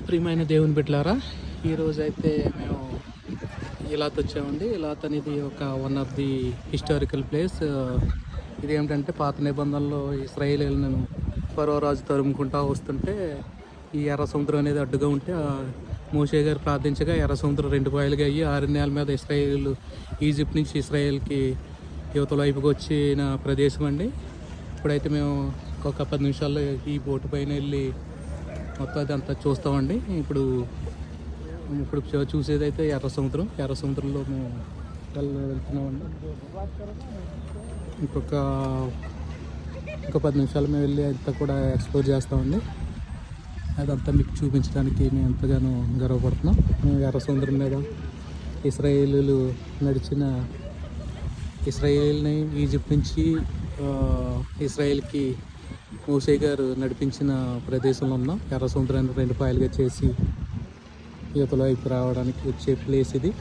ప్రియమైన దేవుని బిడ్డలారా, ఈరోజు అయితే మేము ఇలాత్ వచ్చామండి. ఇలాత్ అనేది ఒక one of the historical place. ఇది ఏమిటంటే పాత నిబంధనలో ఇశ్రాయేలీయులను ఫరో రాజు తరుముకుంటా వస్తుంటే ఈ ఎర్ర సముద్రం అనేది అడ్డుగా ఉంటే మోషే గారు ప్రార్థించగా ఎర్ర సముద్రం 2 పాయలుగా అయ్యి 6 నెలల మీద ఇశ్రాయేలు ఈజిప్ట్ నుంచి ఇశ్రాయేల్కి యువతల వైపుకి వచ్చిన ప్రదేశం అండి. ఇప్పుడైతే మేము ఒక 10 నిమిషాల్లో ఈ బోటు పైన వెళ్ళి మొత్తం అదంతా చూస్తామండి. ఇప్పుడు చూసేదైతే ఎర్ర సముద్రంలో మేము వెళ్తున్నామండి. ఇంకొక 10 నిమిషాలు మేము వెళ్ళి అంతా కూడా ఎక్స్ప్లోర్ చేస్తామండి. అదంతా మీకు చూపించడానికి మేము ఎంతగానో గర్వపడుతున్నాం. మేము ఎర్ర సముద్రం మీద ఇస్రాయేల్ని ఈజిప్ట్ నుంచి ఇస్రాయేల్కి మోషే గారు నడిపించిన ప్రదేశంలో ఉన్నాం. ఎర్ర సముద్రాన్ని 2 పాయలుగా చేసి యువతల వైపు రావడానికి వచ్చే ప్లేస్ ఇది.